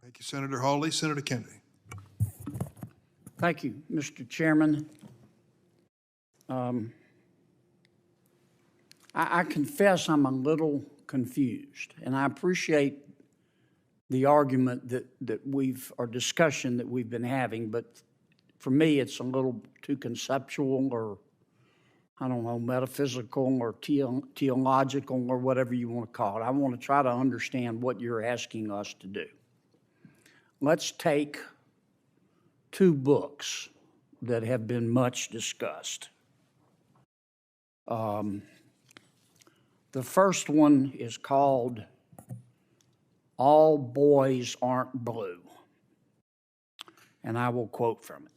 Thank you, Senator Hawley. Senator Kennedy. Thank you, Mr. Chairman. I confess I'm a little confused, and I appreciate the argument or discussion that we've been having, but for me, it's a little too conceptual or, I don't know, metaphysical or theological or whatever you want to call it. I want to try to understand what you're asking us to do. Let's take two books that have been much discussed. The first one is called All Boys Aren't Blue, and I will quote from it.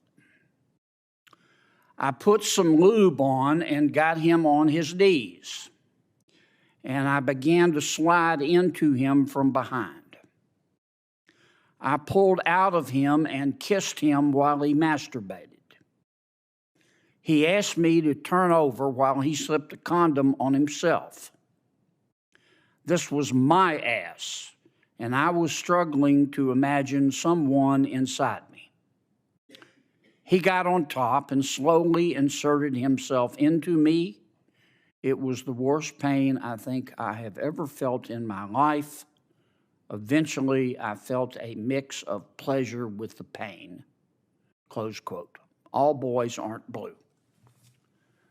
I put some lube on and got him on his knees, and I began to slide into him from behind. I pulled out of him and kissed him while he masturbated. He asked me to turn over while he slipped a condom on himself. This was my ass, and I was struggling to imagine someone inside me. He got on top and slowly inserted himself into me. It was the worst pain I think I have ever felt in my life. Eventually, I felt a mix of pleasure with the pain. Close quote. All Boys Aren't Blue.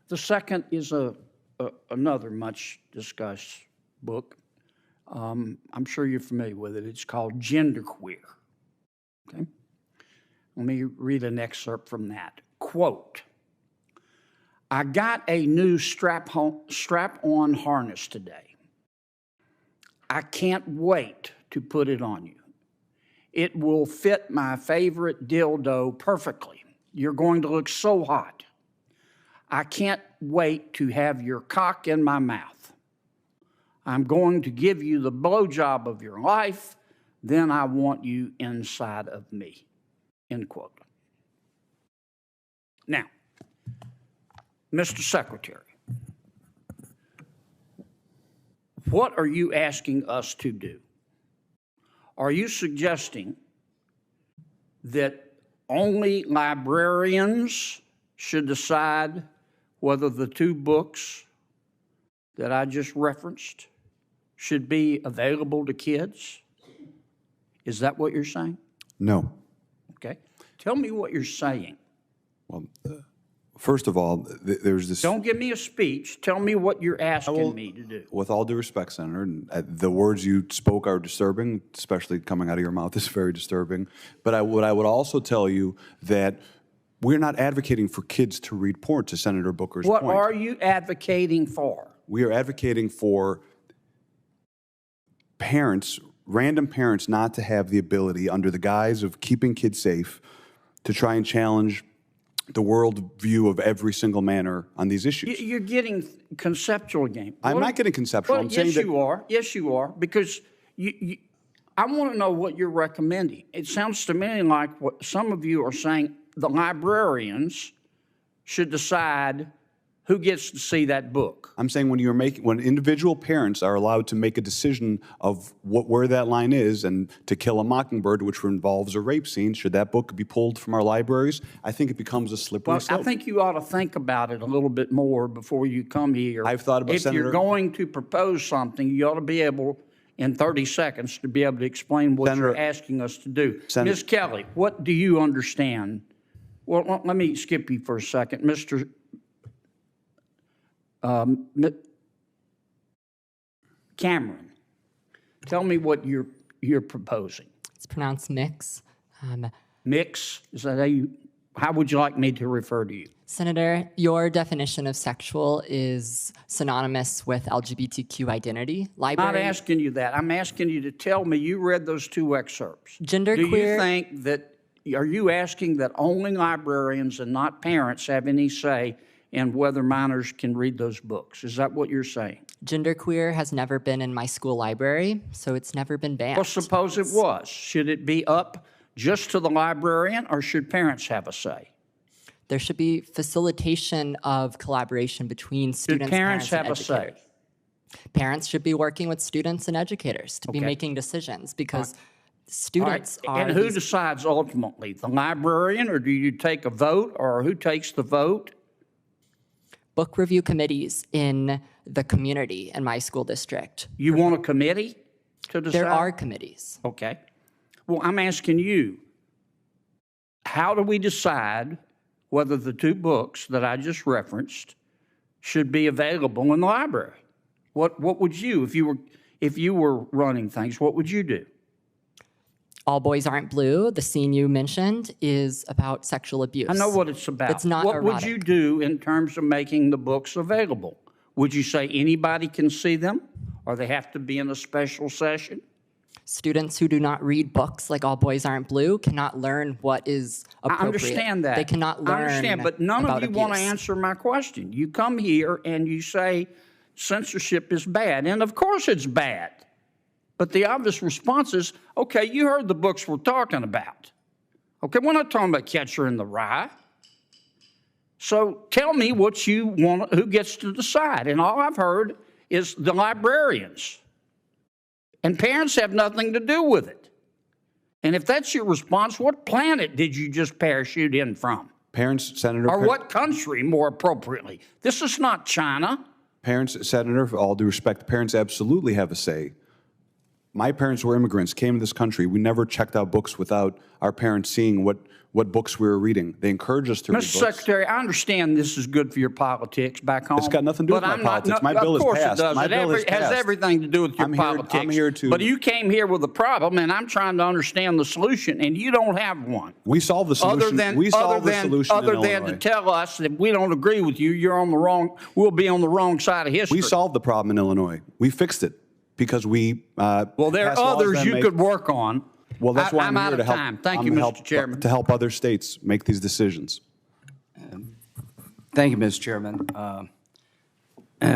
The second is another much discussed book. I'm sure you're familiar with it. It's called Genderqueer. Okay? Let me read an excerpt from that. Quote, I got a new strap-on harness today. I can't wait to put it on you. It will fit my favorite dildo perfectly. You're going to look so hot. I can't wait to have your cock in my mouth. I'm going to give you the blowjob of your life. Then I want you inside of me. End quote. Now, Mr. Secretary, what are you asking us to do? Are you suggesting that only librarians should decide whether the two books that I just referenced should be available to kids? Is that what you're saying? No. Okay. Tell me what you're saying. Well, first of all, there's this... Don't give me a speech. Tell me what you're asking me to do. With all due respect, Senator, the words you spoke are disturbing, especially coming out of your mouth is very disturbing. But what I would also tell you that we're not advocating for kids to read porn, to Senator Booker's point. What are you advocating for? We are advocating for parents, random parents, not to have the ability, under the guise of keeping kids safe, to try and challenge the world view of every single manner on these issues. You're getting conceptual again. I'm not getting conceptual. I'm saying yes, you are. Yes, you are. Because I want to know what you're recommending. It sounds to me like what some of you are saying, the librarians should decide who gets to see that book. I'm saying when individual parents are allowed to make a decision of where that line is, and To Kill a Mockingbird, which involves a rape scene, should that book be pulled from our libraries? I think it becomes a slippery slope. I think you ought to think about it a little bit more before you come here. I've thought about, Senator, if you're going to propose something, you ought to be able, in 30 seconds, to be able to explain what you're asking us to do. Ms. Kelly, what do you understand? Well, let me skip you for a second. Mr. Cameron, tell me what you're proposing. It's pronounced mix. Mix? Is that how would you like me to refer to you? Senator, your definition of sexual is synonymous with LGBTQ identity. I'm not asking you that. I'm asking you to tell me you read those two excerpts. Genderqueer. Do you think that, are you asking that only librarians and not parents have any say in whether minors can read those books? Is that what you're saying? Genderqueer has never been in my school library, so it's never been banned. Well, suppose it was. Should it be up just to the librarian, or should parents have a say? There should be facilitation of collaboration between students, parents have and educators. A say? Parents should be working with students and educators to be making decisions, because Students All right, are and who these decides ultimately? The librarian, or do you take a vote, or who takes the vote? book review committees in the community in my school district. You want a committee to decide? There are committees. Okay. Well, I'm asking you, how do we decide whether the two books that I just referenced should be available in the library? What would you, if you were running things, what would you do? All Boys Aren't Blue, the scene you mentioned, is about sexual abuse. I know what it's about. It's not What would erotic. you do in terms of making the books available? Would you say anybody can see them, or they have to be in a special session? Students who do not read books like All Boys Aren't Blue cannot learn what is appropriate. I understand that. They cannot learn I understand, but none about of you want to abuse. answer my question. You come here and you say censorship is bad, and of course it's bad. But the obvious response is, okay, you heard the books we're talking about. Okay, we're not talking about Catcher in the Rye. So tell me what you want, who gets to decide. And all I've heard is the librarians. And parents have nothing to do with it. And if that's your response, what planet did you just parachute in from? Parents, Senator. Or what country, more appropriately? This is not China. Parents, Senator, for all due respect, parents absolutely have a say. My parents were immigrants, came to this country. We never checked out books without our parents seeing what books we were reading. They encouraged us to read Mr. books. Secretary, I understand this is good for your politics back home. It's got nothing to do with my politics. My bill is Of course passed. it does. My It bill is has passed. everything to do with your politics. I'm here to- But you came here with a problem, and I'm trying to understand the solution, and you don't have one. We solved the solution. we solved the solution in Other than Illinois. to tell us that we don't agree with you, you're on the wrong. We'll be on the wrong side of history. We solved the problem in Illinois. We fixed it because we. Well, there are others you could work on. Well, that's why I'm out here of to help. time. Thank I'm you, to Mr. help- Chairman. To help other states make these decisions. Thank you, Mr. Chairman.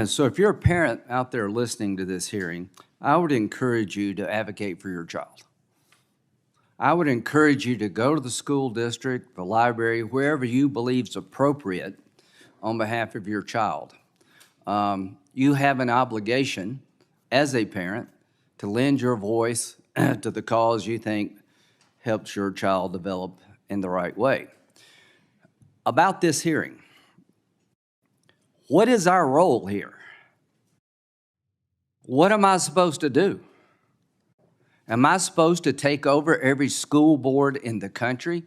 So if you're a parent out there listening to this hearing, I would encourage you to advocate for your child. I would encourage you to go to the school district, the library, wherever you believe is appropriate on behalf of your child. You have an obligation as a parent to lend your voice to the cause you think helps your child develop in the right way. About this hearing, what is our role here? What am I supposed to do? Am I supposed to take over every school board in the country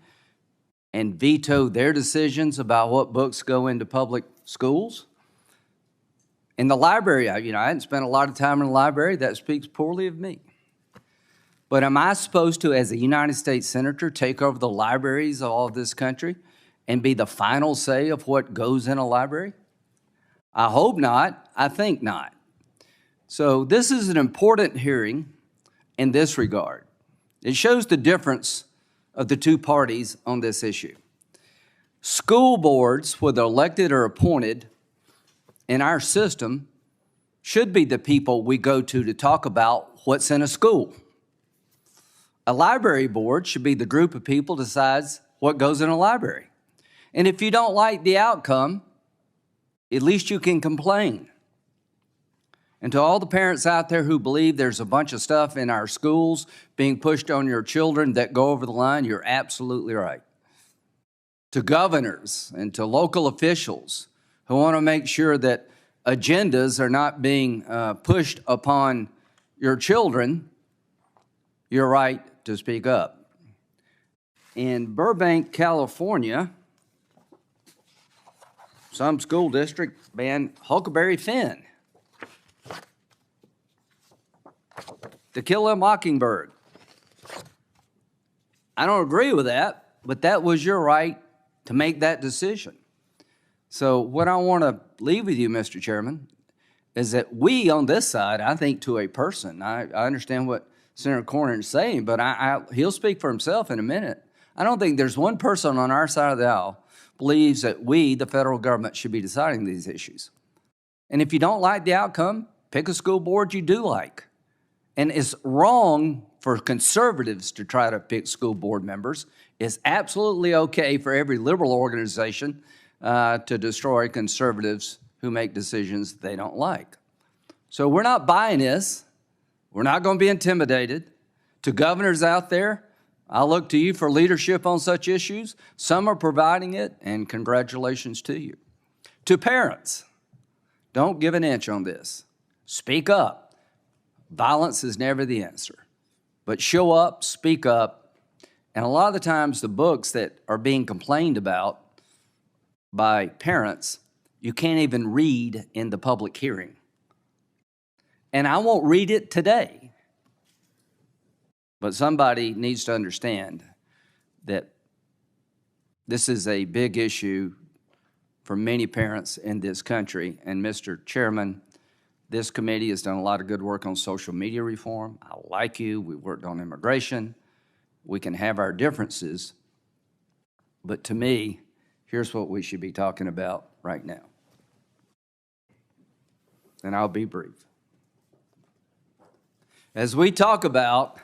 and veto their decisions about what books go into public schools? In the library, I hadn't spent a lot of time in the library. That speaks poorly of me. But am I supposed to, as a United States Senator, take over the libraries of all of this country and be the final say of what goes in a library? I hope not. I think not. So this is an important hearing in this regard. It shows the difference of the two parties on this issue. School boards, whether elected or appointed in our system, should be the people we go to talk about what's in a school. A library board should be the group of people that decides what goes in a library. And if you don't like the outcome, at least you can complain. And to all the parents out there who believe there's a bunch of stuff in our schools being pushed on your children that go over the line, you're absolutely right. To governors and to local officials who want to make sure that agendas are not being pushed upon your children, you're right to speak up. In Burbank, California, some school district banned Huckleberry Finn, To Kill a Mockingbird. I don't agree with that, but that was your right to make that decision. So what I want to leave with you, Mr. Chairman, is that we on this side, I think to a person, I understand what Senator Cornyn is saying, but he'll speak for himself in a minute. I don't think there's one person on our side of the aisle believes that we, the federal government, should be deciding these issues. And if you don't like the outcome, pick a school board you do like. And it's wrong for conservatives to try to pick school board members. It's absolutely okay for every liberal organization to destroy conservatives who make decisions they don't like. So we're not buying this. We're not going to be intimidated. To governors out there, I look to you for leadership on such issues. Some are providing it, and congratulations to you. To parents, don't give an inch on this. Speak up. Violence is never the answer. But show up, speak up, and a lot of the times the books that are being complained about by parents, you can't even read in the public hearing. And I won't read it today. But somebody needs to understand that this is a big issue for many parents in this country. And Mr. Chairman, this committee has done a lot of good work on social media reform. I like you. We worked on immigration. We can have our differences. But to me, here's what we should be talking about right now. And I'll be brief. As we talk about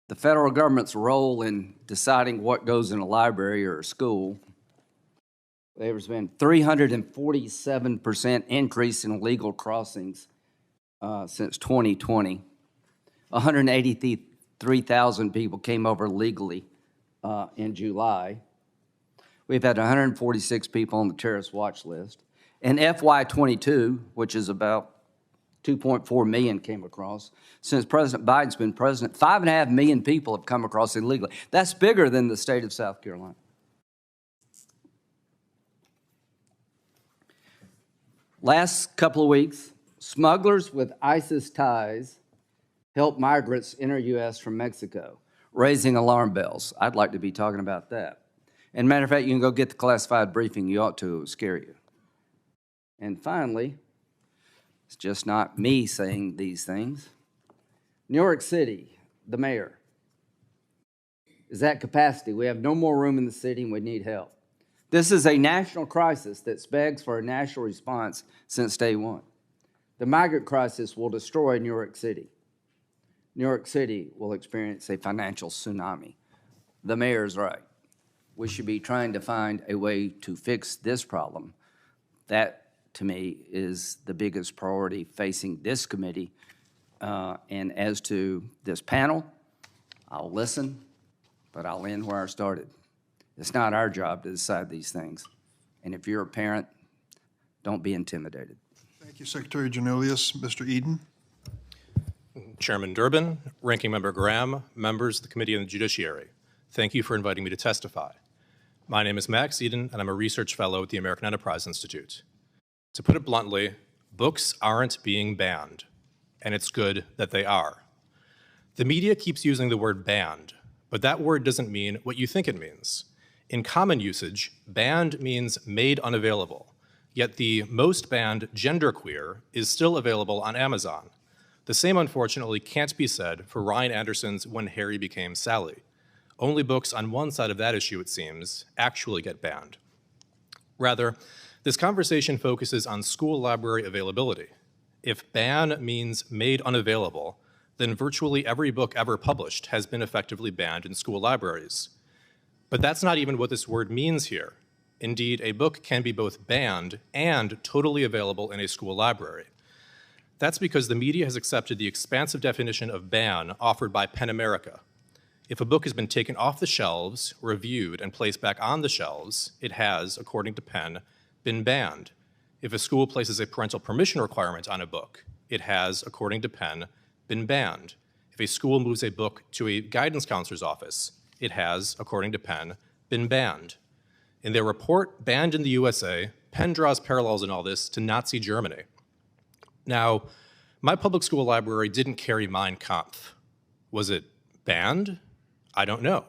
the federal government's role in deciding what goes in a library or a school, there's been 347% increase in illegal crossings since 2020. 183,000 people came over legally in July. We've had 146 people on the terrorist watch list. In FY22, which is about 2.4 million came across. Since President Biden's been president, 5.5 million people have come across illegally. That's bigger than the state of South Carolina. Last couple of weeks, smugglers with ISIS ties help migrants enter U.S. from Mexico, raising alarm bells. I'd like to be talking about that. And matter of fact, you can go get the classified briefing. You ought to. It will scare you. And finally, it's just not me saying these things. New York City, the mayor, is at capacity. We have no more room in the city and we need help. This is a national crisis that begs for a national response since day one. The migrant crisis will destroy New York City. New York City will experience a financial tsunami. The mayor's right. We should be trying to find a way to fix this problem. That, to me, is the biggest priority facing this committee. And as to this panel, I'll listen, but I'll end where I started. It's not our job to decide these things. And if you're a parent, don't be intimidated. Thank you, Secretary Janelius. Mr. Eden. Chairman Durbin, Ranking Member Graham, members of the Committee on the Judiciary, thank you for inviting me to testify. My name is Max Eden, and I'm a research fellow at the American Enterprise Institute. To put it bluntly, books aren't being banned, and it's good that they are. The media keeps using the word banned, but that word doesn't mean what you think it means. In common usage, banned means made unavailable, yet the most banned genderqueer is still available on Amazon. The same, unfortunately, can't be said for Ryan Anderson's When Harry Became Sally. Only books on one side of that issue, it seems, actually get banned. Rather, this conversation focuses on school library availability. If ban means made unavailable, then virtually every book ever published has been effectively banned in school libraries. But that's not even what this word means here. Indeed, a book can be both banned and totally available in a school library. That's because the media has accepted the expansive definition of ban offered by PEN America. If a book has been taken off the shelves, reviewed, and placed back on the shelves, it has, according to PEN, been banned. If a school places a parental permission requirement on a book, it has, according to PEN, been banned. If a school moves a book to a guidance counselor's office, it has, according to PEN, been banned. In their report, Banned in the USA, PEN draws parallels in all this to Nazi Germany. Now, my public school library didn't carry Mein Kampf. Was it banned? I don't know.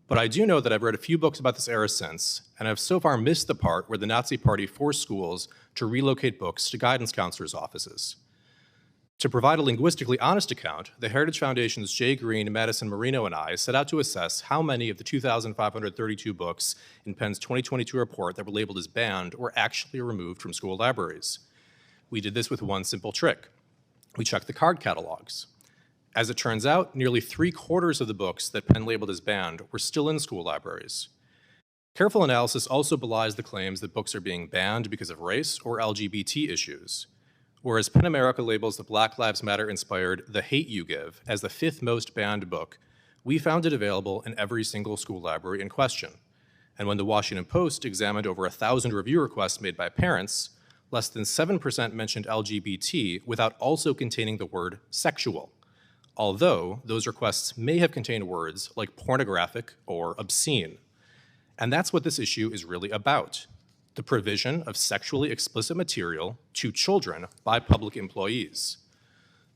But I do know that I've read a few books about this era since, and I've so far missed the part where the Nazi Party forced schools to relocate books to guidance counselors' offices. To provide a linguistically honest account, the Heritage Foundation's Jay Green, Madison Marino, and I set out to assess how many of the 2,532 books in PEN's 2022 report that were labeled as banned were actually removed from school libraries. We did this with one simple trick. We checked the card catalogs. As it turns out, nearly 3/4 of the books that PEN labeled as banned were still in school libraries. Careful analysis also belies the claims that books are being banned because of race or LGBT issues. Whereas PEN America labels the Black Lives Matter-inspired The Hate U Give as the 5th most banned book, we found it available in every single school library in question. And when the Washington Post examined over 1,000 review requests made by parents, less than 7% mentioned LGBT without also containing the word sexual, although those requests may have contained words like pornographic or obscene. And that's what this issue is really about: the provision of sexually explicit material to children by public employees.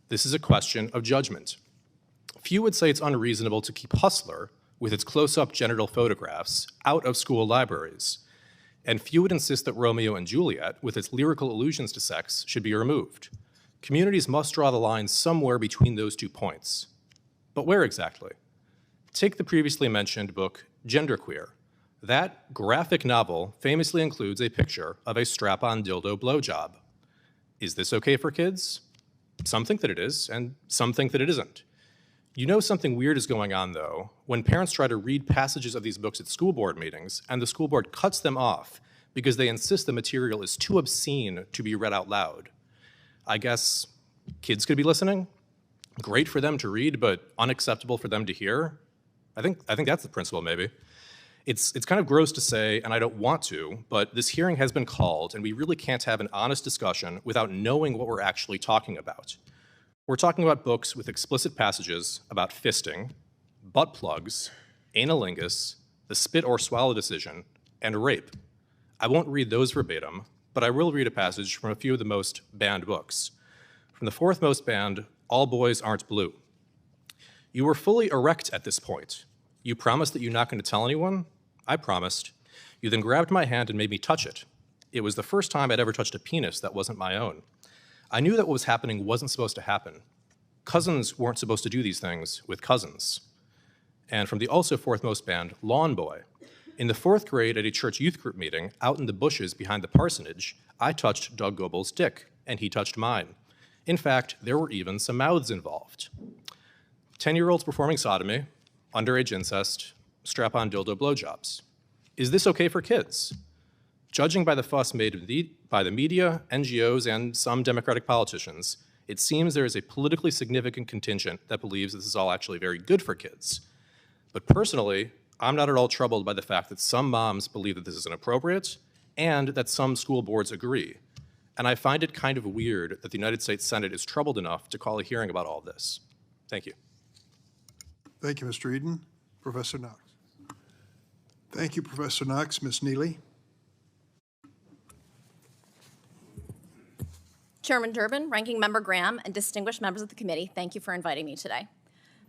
This is a question of judgment. Few would say it's unreasonable to keep Hustler, with its close-up genital photographs, out of school libraries. And few would insist that Romeo and Juliet, with its lyrical allusions to sex, should be removed. Communities must draw the line somewhere between those 2 points. But where exactly? Take the previously mentioned book, Genderqueer. That graphic novel famously includes a picture of a strap-on dildo blowjob. Is this okay for kids? Some think that it is, and some think that it isn't. You know something weird is going on, though, when parents try to read passages of these books at school board meetings, and the school board cuts them off because they insist the material is too obscene to be read out loud. I guess kids could be listening? Great for them to read, but unacceptable for them to hear? I think that's the principle, maybe. It's kind of gross to say, and I don't want to, but this hearing has been called, and we really can't have an honest discussion without knowing what we're actually talking about. We're talking about books with explicit passages about fisting, butt plugs, analingus, the spit or swallow decision, and rape. I won't read those verbatim, but I will read a passage from a few of the most banned books. From the 4th most banned, All Boys Aren't Blue. You were fully erect at this point. You promised that you're not going to tell anyone? I promised. You then grabbed my hand and made me touch it. It was the first time I'd ever touched a penis that wasn't my own. I knew that what was happening wasn't supposed to happen. Cousins weren't supposed to do these things with cousins. And from the also 4th most banned, Lawn Boy. In the 4th grade at a church youth group meeting, out in the bushes behind the parsonage, I touched Doug Goebel's dick, and he touched mine. In fact, there were even some mouths involved. 10-year-olds performing sodomy, underage incest, strap-on dildo blowjobs. Is this okay for kids? Judging by the fuss made by the media, NGOs, and some Democratic politicians, it seems there is a politically significant contingent that believes this is all actually very good for kids. But personally, I'm not at all troubled by the fact that some moms believe that this is inappropriate and that some school boards agree. And I find it kind of weird that the United States Senate is troubled enough to call a hearing about all this. Thank you. Thank you, Mr. Eden. Professor Knox. Thank you, Professor Knox. Ms. Neely. Chairman Durbin, Ranking Member Graham, and distinguished members of the committee, thank you for inviting me today.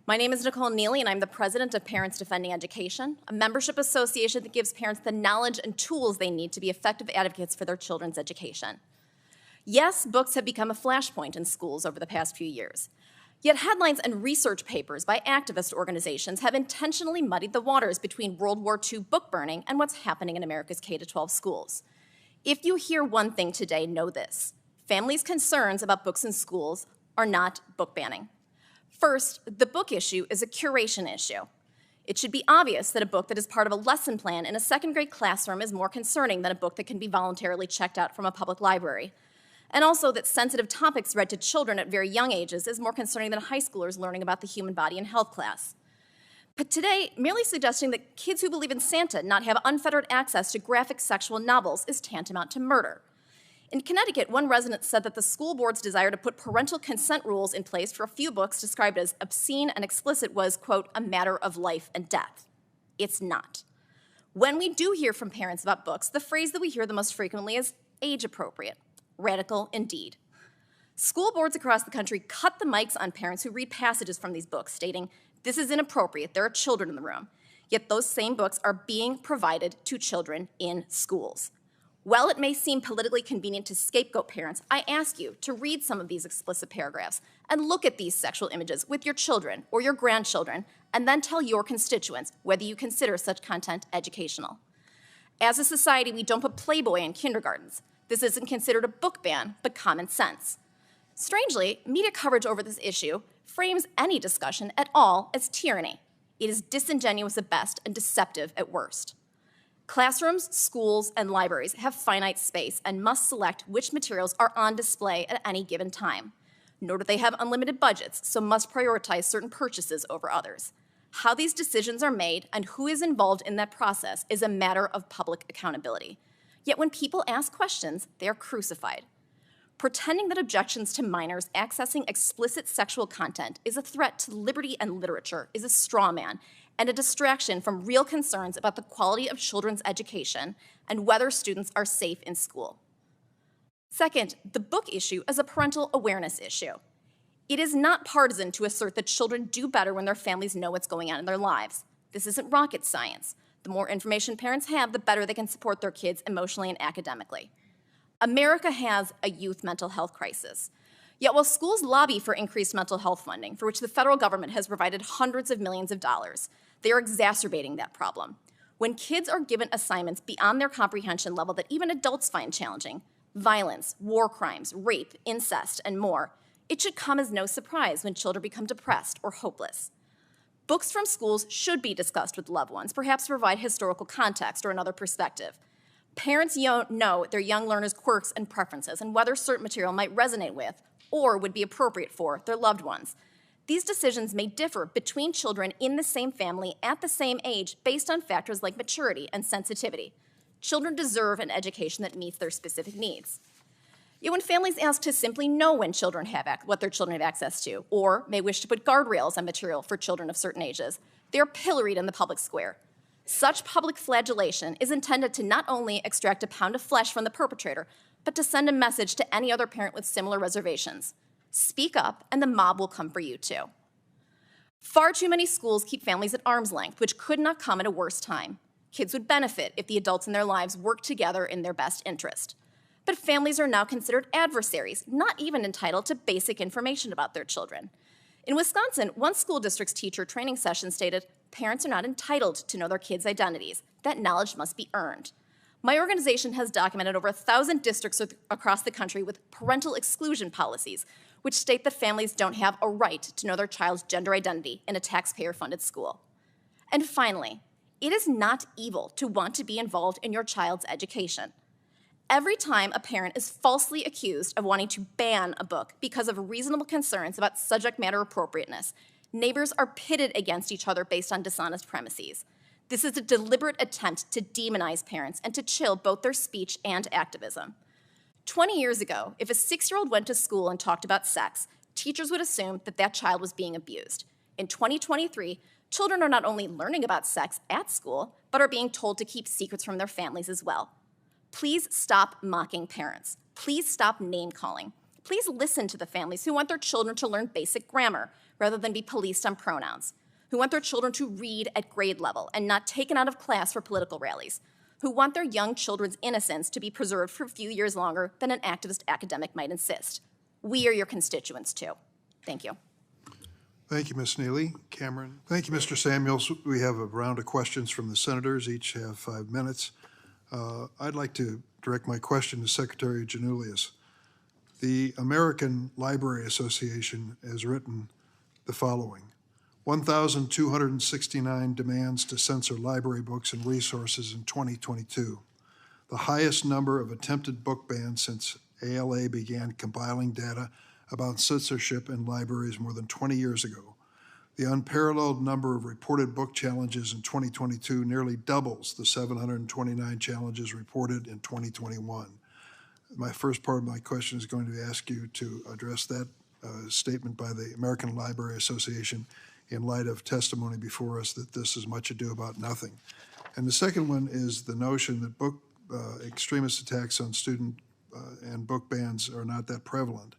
My name is Nicole Neely, and I'm the president of Parents Defending Education, a membership association that gives parents the knowledge and tools they need to be effective advocates for their children's education. Yes, books have become a flashpoint in schools over the past few years. Yet headlines and research papers by activist organizations have intentionally muddied the waters between World War II book burning and what's happening in America's K-12 schools. If you hear one thing today, know this: families' concerns about books in schools are not book banning. First, the book issue is a curation issue. It should be obvious that a book that is part of a lesson plan in a second-grade classroom is more concerning than a book that can be voluntarily checked out from a public library. And also that sensitive topics read to children at very young ages is more concerning than high schoolers learning about the human body in health class. But today, merely suggesting that kids who believe in Santa not have unfettered access to graphic sexual novels is tantamount to murder. In Connecticut, one resident said that the school board's desire to put parental consent rules in place for a few books described as obscene and explicit was, quote, a matter of life and death. It's not. When we do hear from parents about books, the phrase that we hear the most frequently is age-appropriate. Radical indeed. School boards across the country cut the mics on parents who read passages from these books, stating, this is inappropriate, there are children in the room. Yet those same books are being provided to children in schools. While it may seem politically convenient to scapegoat parents, I ask you to read some of these explicit paragraphs and look at these sexual images with your children or your grandchildren, and then tell your constituents whether you consider such content educational. As a society, we don't put Playboy in kindergartens. This isn't considered a book ban, but common sense. Strangely, media coverage over this issue frames any discussion at all as tyranny. It is disingenuous at best and deceptive at worst. Classrooms, schools, and libraries have finite space and must select which materials are on display at any given time. Nor do they have unlimited budgets, so must prioritize certain purchases over others. How these decisions are made and who is involved in that process is a matter of public accountability. Yet when people ask questions, they are crucified. Pretending that objections to minors accessing explicit sexual content is a threat to liberty and literature is a straw man and a distraction from real concerns about the quality of children's education and whether students are safe in school. Second, the book issue is a parental awareness issue. It is not partisan to assert that children do better when their families know what's going on in their lives. This isn't rocket science. The more information parents have, the better they can support their kids emotionally and academically. America has a youth mental health crisis. Yet while schools lobby for increased mental health funding, for which the federal government has provided hundreds of millions of dollars, they are exacerbating that problem. When kids are given assignments beyond their comprehension level that even adults find challenging, violence, war crimes, rape, incest, and more, it should come as no surprise when children become depressed or hopeless. Books from schools should be discussed with loved ones, perhaps to provide historical context or another perspective. Parents know their young learners' quirks and preferences and whether certain material might resonate with or would be appropriate for their loved ones. These decisions may differ between children in the same family at the same age based on factors like maturity and sensitivity. Children deserve an education that meets their specific needs. Yet when families ask to simply know when children have what their children have access to, or may wish to put guardrails on material for children of certain ages, they are pilloried in the public square. Such public flagellation is intended to not only extract a pound of flesh from the perpetrator, but to send a message to any other parent with similar reservations. Speak up, and the mob will come for you too. Far too many schools keep families at arm's length, which could not come at a worse time. Kids would benefit if the adults in their lives worked together in their best interest. But families are now considered adversaries, not even entitled to basic information about their children. In Wisconsin, one school district's teacher training session stated, "Parents are not entitled to know their kids' identities. That knowledge must be earned." My organization has documented over 1,000 districts across the country with parental exclusion policies, which state that families don't have a right to know their child's gender identity in a taxpayer-funded school. And finally, it is not evil to want to be involved in your child's education. Every time a parent is falsely accused of wanting to ban a book because of reasonable concerns about subject matter appropriateness, neighbors are pitted against each other based on dishonest premises. This is a deliberate attempt to demonize parents and to chill both their speech and activism. 20 years ago, if a 6-year-old went to school and talked about sex, teachers would assume that that child was being abused. In 2023, children are not only learning about sex at school, but are being told to keep secrets from their families as well. Please stop mocking parents. Please stop name-calling. Please listen to the families who want their children to learn basic grammar rather than be policed on pronouns, who want their children to read at grade level and not taken out of class for political rallies, who want their young children's innocence to be preserved for a few years longer than an activist academic might insist. We are your constituents, too. Thank you. Thank you, Ms. Neely. Cameron. Thank you, Mr. Samuels. We have a round of questions from the senators. Each have 5 minutes. I'd like to direct my question to Secretary Janulius. The American Library Association has written the following: 1,269 demands to censor library books and resources in 2022, the highest number of attempted book bans since ALA began compiling data about censorship in libraries more than 20 years ago. The unparalleled number of reported book challenges in 2022 nearly doubles the 729 challenges reported in 2021. My first part of my question is going to ask you to address that statement by the American Library Association in light of testimony before us that this is much ado about nothing. And the second one is the notion that book extremist attacks on student and book bans are not that prevalent.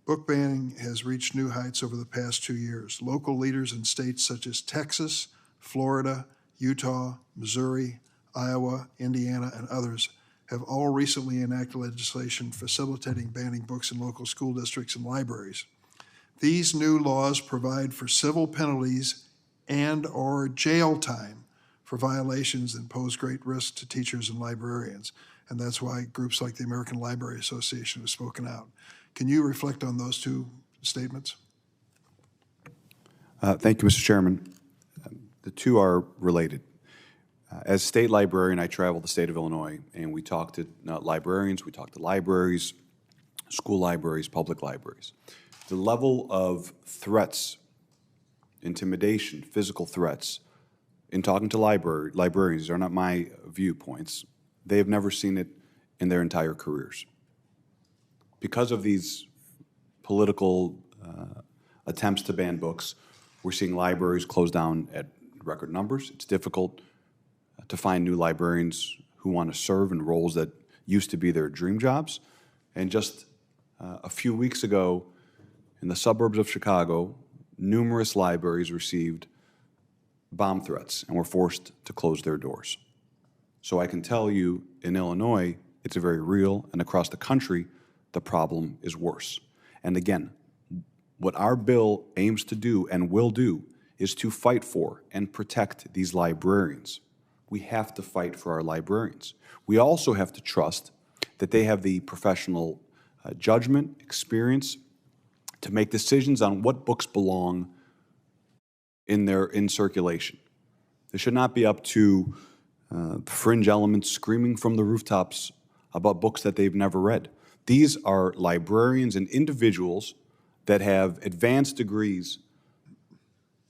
Book banning has reached new heights over the past 2 years. Local leaders in states such as Texas, Florida, Utah, Missouri, Iowa, Indiana, and others have all recently enacted legislation facilitating banning books in local school districts and libraries. These new laws provide for civil penalties and/or jail time for violations and pose great risk to teachers and librarians. And that's why groups like the American Library Association have spoken out. Can you reflect on those two statements? Thank you, Mr. Chairman. The two are related. As state librarian, I travel the state of Illinois, and we talk to librarians, we talk to libraries, school libraries, public libraries. The level of threats, intimidation, physical threats, in talking to librarians, these are not my viewpoints, they have never seen it in their entire careers. Because of these political attempts to ban books, we're seeing libraries close down at record numbers. It's difficult to find new librarians who want to serve in roles that used to be their dream jobs. And just a few weeks ago, in the suburbs of Chicago, numerous libraries received bomb threats and were forced to close their doors. So I can tell you, in Illinois, it's very real, and across the country, the problem is worse. And again, what our bill aims to do and will do is to fight for and protect these librarians. We have to fight for our librarians. We also have to trust that they have the professional judgment, experience to make decisions on what books belong in circulation. It should not be up to fringe elements screaming from the rooftops about books that they've never read. These are librarians and individuals that have advanced degrees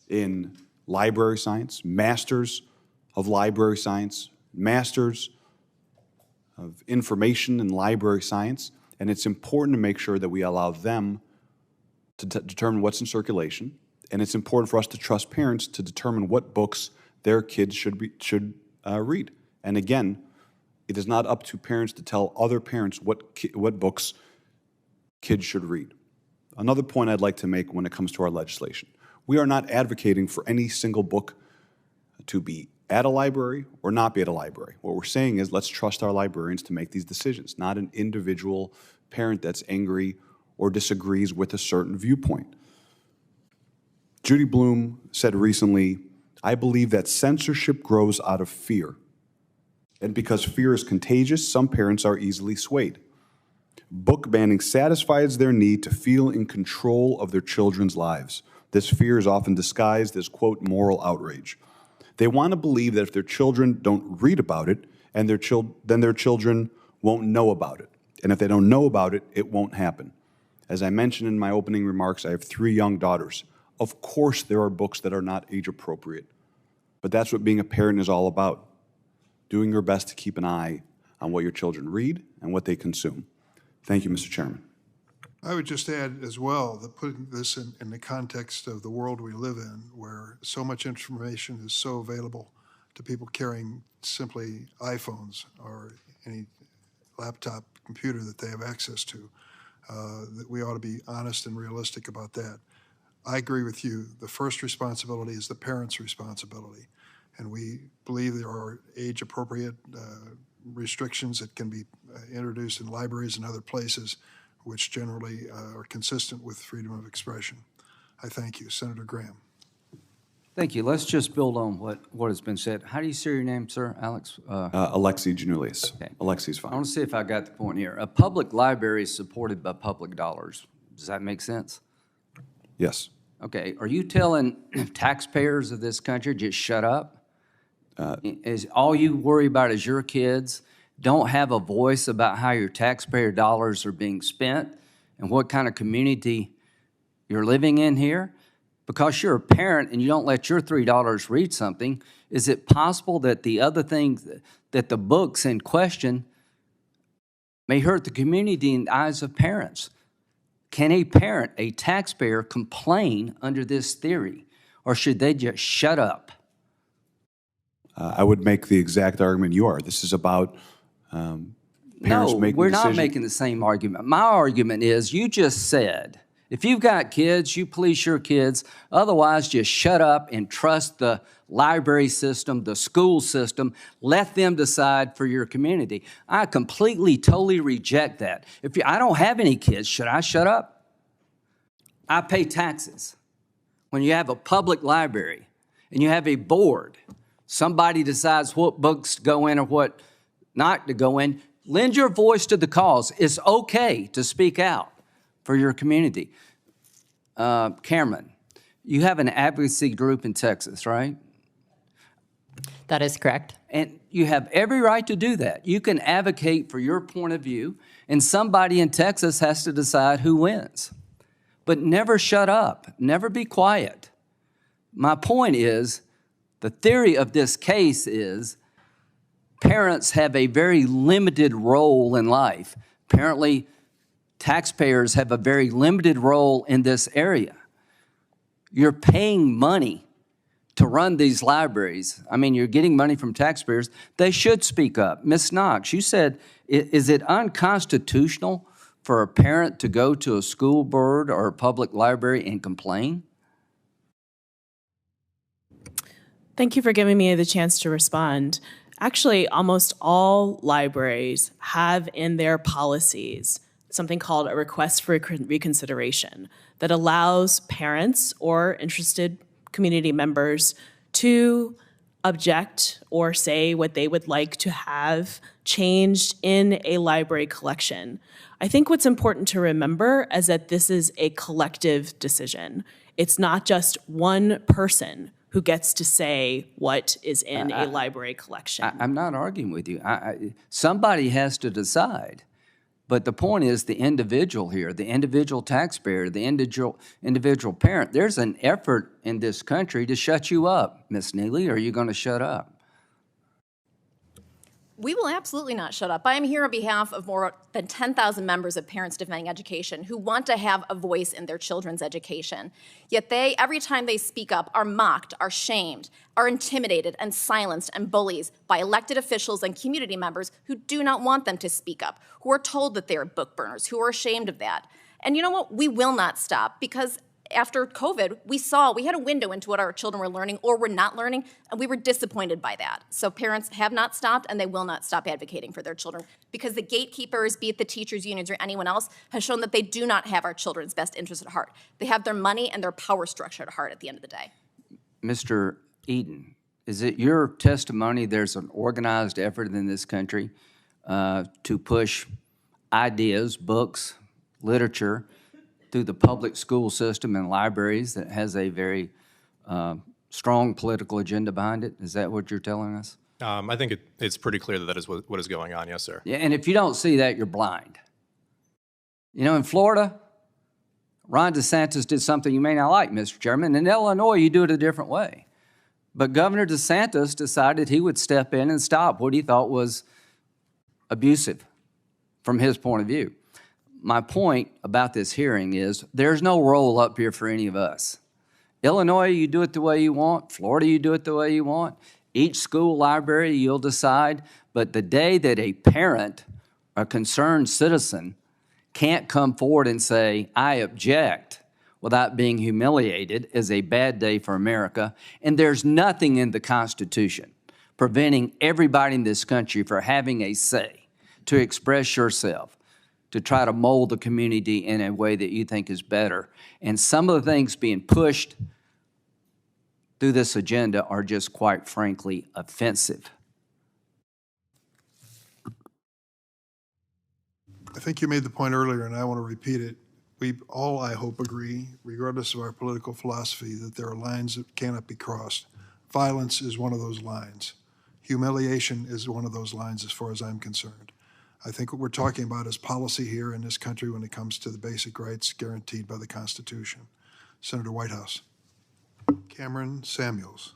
in library science, masters of library science, masters of information and library science, and it's important to make sure that we allow them to determine what's in circulation, and it's important for us to trust parents to determine what books their kids should read. And again, it is not up to parents to tell other parents what books kids should read. Another point I'd like to make when it comes to our legislation. We are not advocating for any single book to be at a library or not be at a library. What we're saying is let's trust our librarians to make these decisions, not an individual parent that's angry or disagrees with a certain viewpoint. Judy Blume said recently, "I believe that censorship grows out of fear. And because fear is contagious, some parents are easily swayed. Book banning satisfies their need to feel in control of their children's lives. This fear is often disguised as, quote, moral outrage. They want to believe that if their children don't read about it, and then their children won't know about it. And if they don't know about it, it won't happen. As I mentioned in my opening remarks, I have 3 young daughters. Of course there are books that are not age appropriate, but that's what being a parent is all about. Doing your best to keep an eye on what your children read and what they consume." Thank you, Mr. Chairman. I would just add as well that putting this in the context of the world we live in, where so much information is so available to people carrying simply iPhones or any laptop computer that they have access to, that we ought to be honest and realistic about that. I agree with you. The first responsibility is the parent's responsibility. And we believe there are age-appropriate restrictions that can be introduced in libraries and other places, which generally are consistent with freedom of expression. I thank you. Senator Graham. Thank you. Let's just build on what has been said. How do you say your name, sir? Alex? Alexi Janulius. Okay. Alexi's I fine. want to see if I got the point here. A public library is supported by public dollars. Does that make sense? Yes. Okay. Are you telling taxpayers of this country just shut up? Is all you worry about is your kids don't have a voice about how your taxpayer dollars are being spent and what kind of community you're living in here? Because you're a parent and you don't let your $3 read something, is it possible that the other things, that the books in question may hurt the community in the eyes of parents? Can a parent, a taxpayer, complain under this theory, or should they just shut up? I would make the exact argument you are. This is about parents No, making we're decisions. not making the same argument. My argument is you just said, if you've got kids, you police your kids. Otherwise, just shut up and trust the library system, the school system. Let them decide for your community. I completely, totally reject that. I don't have any kids, should I shut up? I pay taxes. When you have a public library and you have a board, somebody decides what books to go in or what not to go in, lend your voice to the cause. It's okay to speak out for your community. Cameron, you have an advocacy group in Texas, right? That is correct. And you have every right to do that. You can advocate for your point of view, and somebody in Texas has to decide who wins. But never shut up, never be quiet. My point is, the theory of this case is parents have a very limited role in life. Apparently, taxpayers have a very limited role in this area. You're paying money to run these libraries. I mean, you're getting money from taxpayers. They should speak up. Ms. Knox, you said, is it unconstitutional for a parent to go to a school board or a public library and complain? Thank you for giving me the chance to respond. Actually, almost all libraries have in their policies something called a request for reconsideration that allows parents or interested community members to object or say what they would like to have changed in a library collection. I think what's important to remember is that this is a collective decision. It's not just one person who gets to say what is in a library collection. I'm not arguing with you. Somebody has to decide. But the point is the individual here, the individual taxpayer, the individual parent. There's an effort in this country to shut you up, Ms. Neely. Are you going to shut up? We will absolutely not shut up. I am here on behalf of more than 10,000 members of Parents Defending Education who want to have a voice in their children's education. Yet they, every time they speak up, are mocked, are shamed, are intimidated and silenced and bullied by elected officials and community members who do not want them to speak up, who are told that they are book burners, who are ashamed of that. And you know what? We will not stop, because after COVID, we had a window into what our children were learning or were not learning, and we were disappointed by that. So parents have not stopped, and they will not stop advocating for their children, because the gatekeepers, be it the teachers' unions or anyone else, has shown that they do not have our children's best interest at heart. They have their money and their power structure at heart at the end of the day. Mr. Eaton, is it your testimony there's an organized effort in this country to push ideas, books, literature, through the public school system and libraries that has a very strong political agenda behind it? Is that what you're telling us? I think it's pretty clear that that is what is going on, yes, sir. Yeah, and if you don't see that, you're blind. You know, in Florida, Ron DeSantis did something you may not like, Mr. Chairman. In Illinois, you do it a different way. But Governor DeSantis decided he would step in and stop what he thought was abusive from his point of view. My point about this hearing is there's no roll up here for any of us. Illinois, you do it the way you want. Florida, you do it the way you want. Each school library, you'll decide. But the day that a parent, a concerned citizen, can't come forward and say, I object, without being humiliated, is a bad day for America. And there's nothing in the Constitution preventing everybody in this country from having a say to express yourself, to try to mold the community in a way that you think is better. And some of the things being pushed through this agenda are just, quite frankly, offensive. I think you made the point earlier, and I want to repeat it. We all, I hope, agree, regardless of our political philosophy, that there are lines that cannot be crossed. Violence is one of those lines. Humiliation is one of those lines, as far as I'm concerned. I think what we're talking about is policy here in this country when it comes to the basic rights guaranteed by the Constitution. Senator Whitehouse. Cameron Samuels.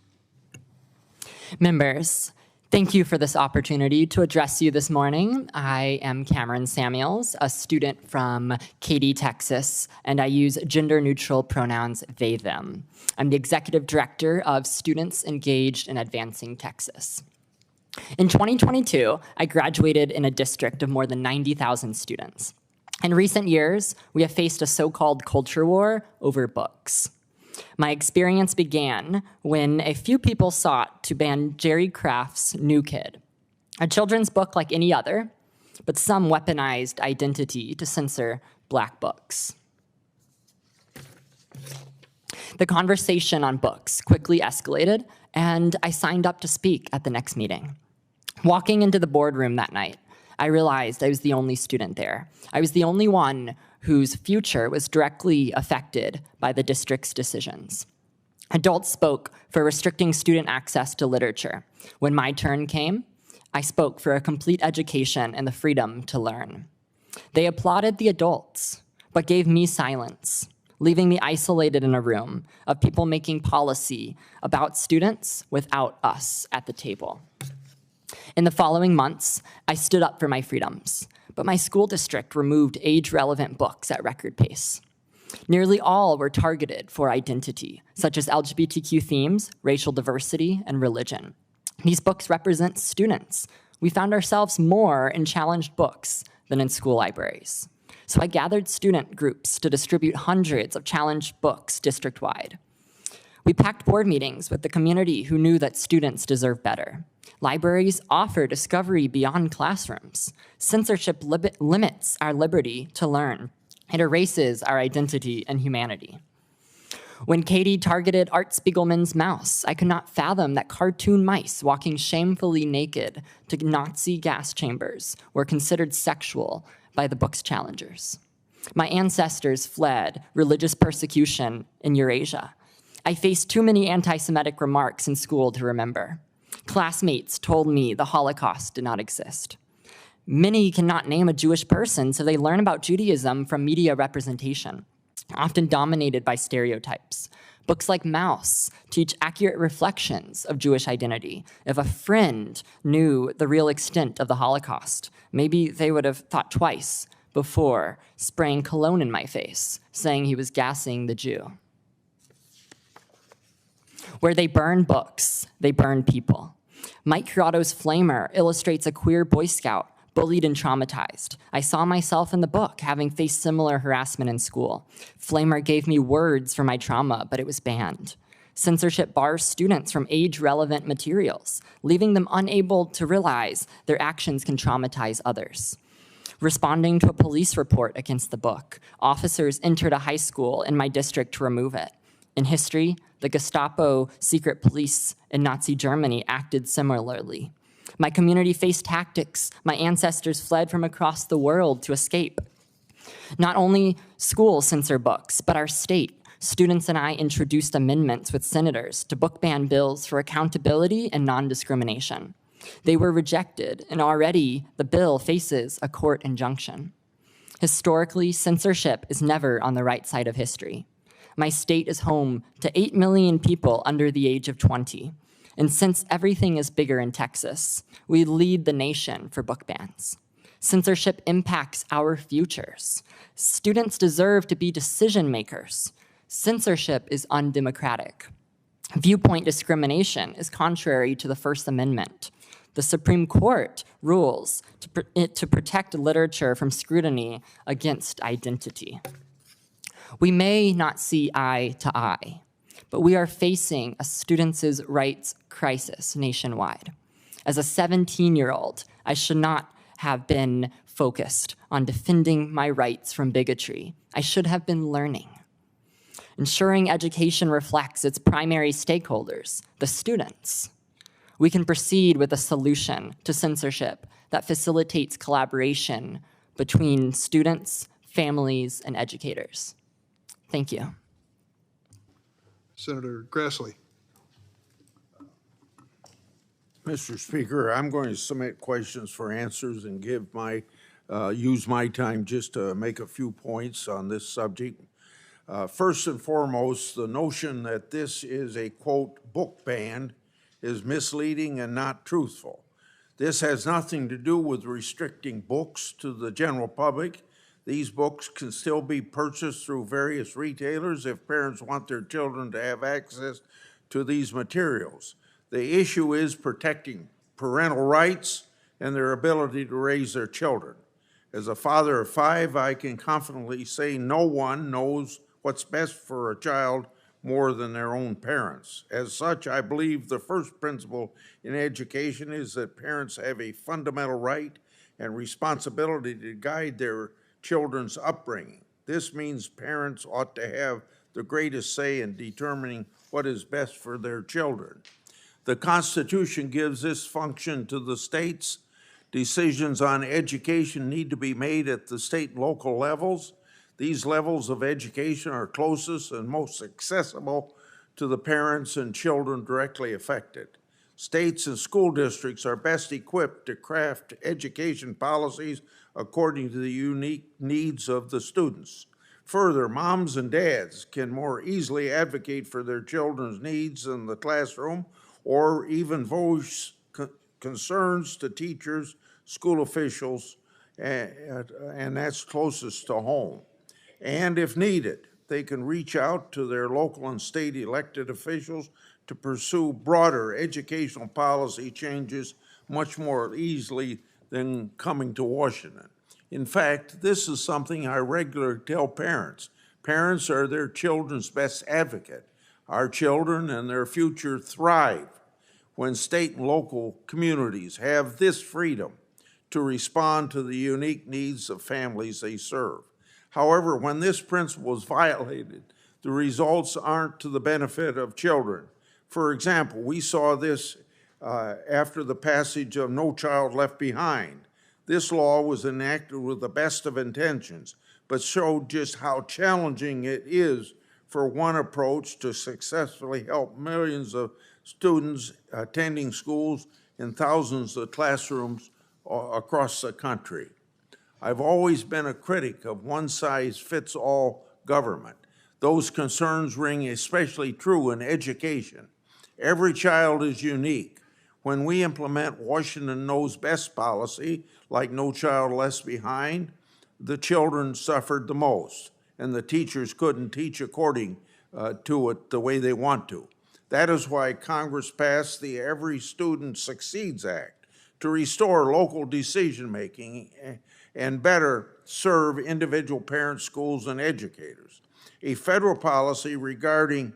Members, thank you for this opportunity to address you this morning. I am Cameron Samuels, a student from Katy, Texas, and I use gender-neutral pronouns they, them. I'm the executive director of Students Engaged in Advancing Texas. In 2022, I graduated in a district of more than 90,000 students. In recent years, we have faced a so-called culture war over books. My experience began when a few people sought to ban Jerry Craft's New Kid, a children's book like any other, but some weaponized identity to censor Black books. The conversation on books quickly escalated, and I signed up to speak at the next meeting. Walking into the boardroom that night, I realized I was the only student there. I was the only one whose future was directly affected by the district's decisions. Adults spoke for restricting student access to literature. When my turn came, I spoke for a complete education and the freedom to learn. They applauded the adults, but gave me silence, leaving me isolated in a room of people making policy about students without us at the table. In the following months, I stood up for my freedoms, but my school district removed age-relevant books at record pace. Nearly all were targeted for identity, such as LGBTQ themes, racial diversity, and religion. These books represent students. We found ourselves more in challenged books than in school libraries. So I gathered student groups to distribute hundreds of challenged books district-wide. We packed board meetings with the community who knew that students deserve better. Libraries offer discovery beyond classrooms. Censorship limits our liberty to learn. It erases our identity and humanity. When Katie targeted Art Spiegelman's mouse, I could not fathom that cartoon mice walking shamefully naked to Nazi gas chambers were considered sexual by the book's challengers. My ancestors fled religious persecution in Eurasia. I faced too many anti-Semitic remarks in school to remember. Classmates told me the Holocaust did not exist. Many cannot name a Jewish person, so they learn about Judaism from media representation, often dominated by stereotypes. Books like Mouse teach accurate reflections of Jewish identity. If a friend knew the real extent of the Holocaust, maybe they would have thought twice before spraying cologne in my face, saying he was gassing the Jew. Where they burn books, they burn people. Mike Curado's Flamer illustrates a queer Boy Scout bullied and traumatized. I saw myself in the book, having faced similar harassment in school. Flamer gave me words for my trauma, but it was banned. Censorship bars students from age-relevant materials, leaving them unable to realize their actions can traumatize others. Responding to a police report against the book, officers entered a high school in my district to remove it. In history, the Gestapo secret police in Nazi Germany acted similarly. My community faced tactics my ancestors fled from across the world to escape. Not only schools censor books, but our state. Students and I introduced amendments with senators to book ban bills for accountability and non-discrimination. They were rejected, and already the bill faces a court injunction. Historically, censorship is never on the right side of history. My state is home to 8 million people under the age of 20. And since everything is bigger in Texas, we lead the nation for book bans. Censorship impacts our futures. Students deserve to be decision makers. Censorship is undemocratic. Viewpoint discrimination is contrary to the First Amendment. The Supreme Court rules to protect literature from scrutiny against identity. We may not see eye to eye, but we are facing a students' rights crisis nationwide. As a 17-year-old, I should not have been focused on defending my rights from bigotry. I should have been learning. Ensuring education reflects its primary stakeholders, the students. We can proceed with a solution to censorship that facilitates collaboration between students, families, and educators. Thank you. Senator Grassley. Mr. Speaker, I'm going to submit questions for answers and use my time just to make a few points on this subject. First and foremost, the notion that this is a, quote, book ban is misleading and not truthful. This has nothing to do with restricting books to the general public. These books can still be purchased through various retailers if parents want their children to have access to these materials. The issue is protecting parental rights and their ability to raise their children. As a father of 5, I can confidently say no one knows what's best for a child more than their own parents. As such, I believe the first principle in education is that parents have a fundamental right and responsibility to guide their children's upbringing. This means parents ought to have the greatest say in determining what is best for their children. The Constitution gives this function to the states. Decisions on education need to be made at the state and local levels. These levels of education are closest and most accessible to the parents and children directly affected. States and school districts are best equipped to craft education policies according to the unique needs of the students. Further, moms and dads can more easily advocate for their children's needs in the classroom or even voice concerns to teachers, school officials, and that's closest to home. And if needed, they can reach out to their local and state elected officials to pursue broader educational policy changes much more easily than coming to Washington. In fact, this is something I regularly tell parents. Parents are their children's best advocate. Our children and their future thrive when state and local communities have this freedom to respond to the unique needs of families they serve. However, when this principle is violated, the results aren't to the benefit of children. For example, we saw this after the passage of No Child Left Behind. This law was enacted with the best of intentions, but showed just how challenging it is for one approach to successfully help millions of students attending schools in thousands of classrooms across the country. I've always been a critic of one-size-fits-all government. Those concerns ring especially true in education. Every child is unique. When we implement Washington Knows Best policy, like No Child Left Behind, the children suffered the most, and the teachers couldn't teach according to it the way they want to. That is why Congress passed the Every Student Succeeds Act to restore local decision-making and better serve individual parents, schools, and educators. A federal policy regarding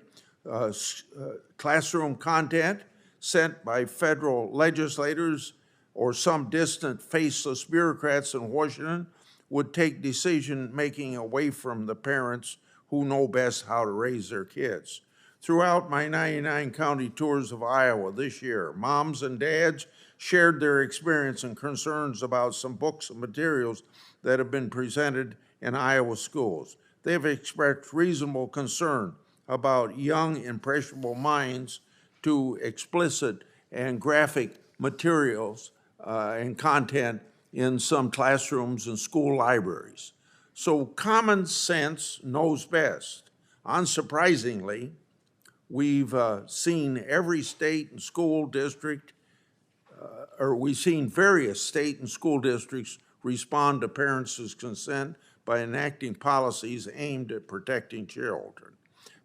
classroom content sent by federal legislators or some distant faceless bureaucrats in Washington would take decision-making away from the parents who know best how to raise their kids. Throughout my 99 county tours of Iowa this year, moms and dads shared their experience and concerns about some books and materials that have been presented in Iowa schools. They have expressed reasonable concern about young, impressionable minds to explicit and graphic materials and content in some classrooms and school libraries. So common sense knows best. Unsurprisingly, we've seen every state and school district, we've seen various state and school districts respond to parents' consent by enacting policies aimed at protecting children.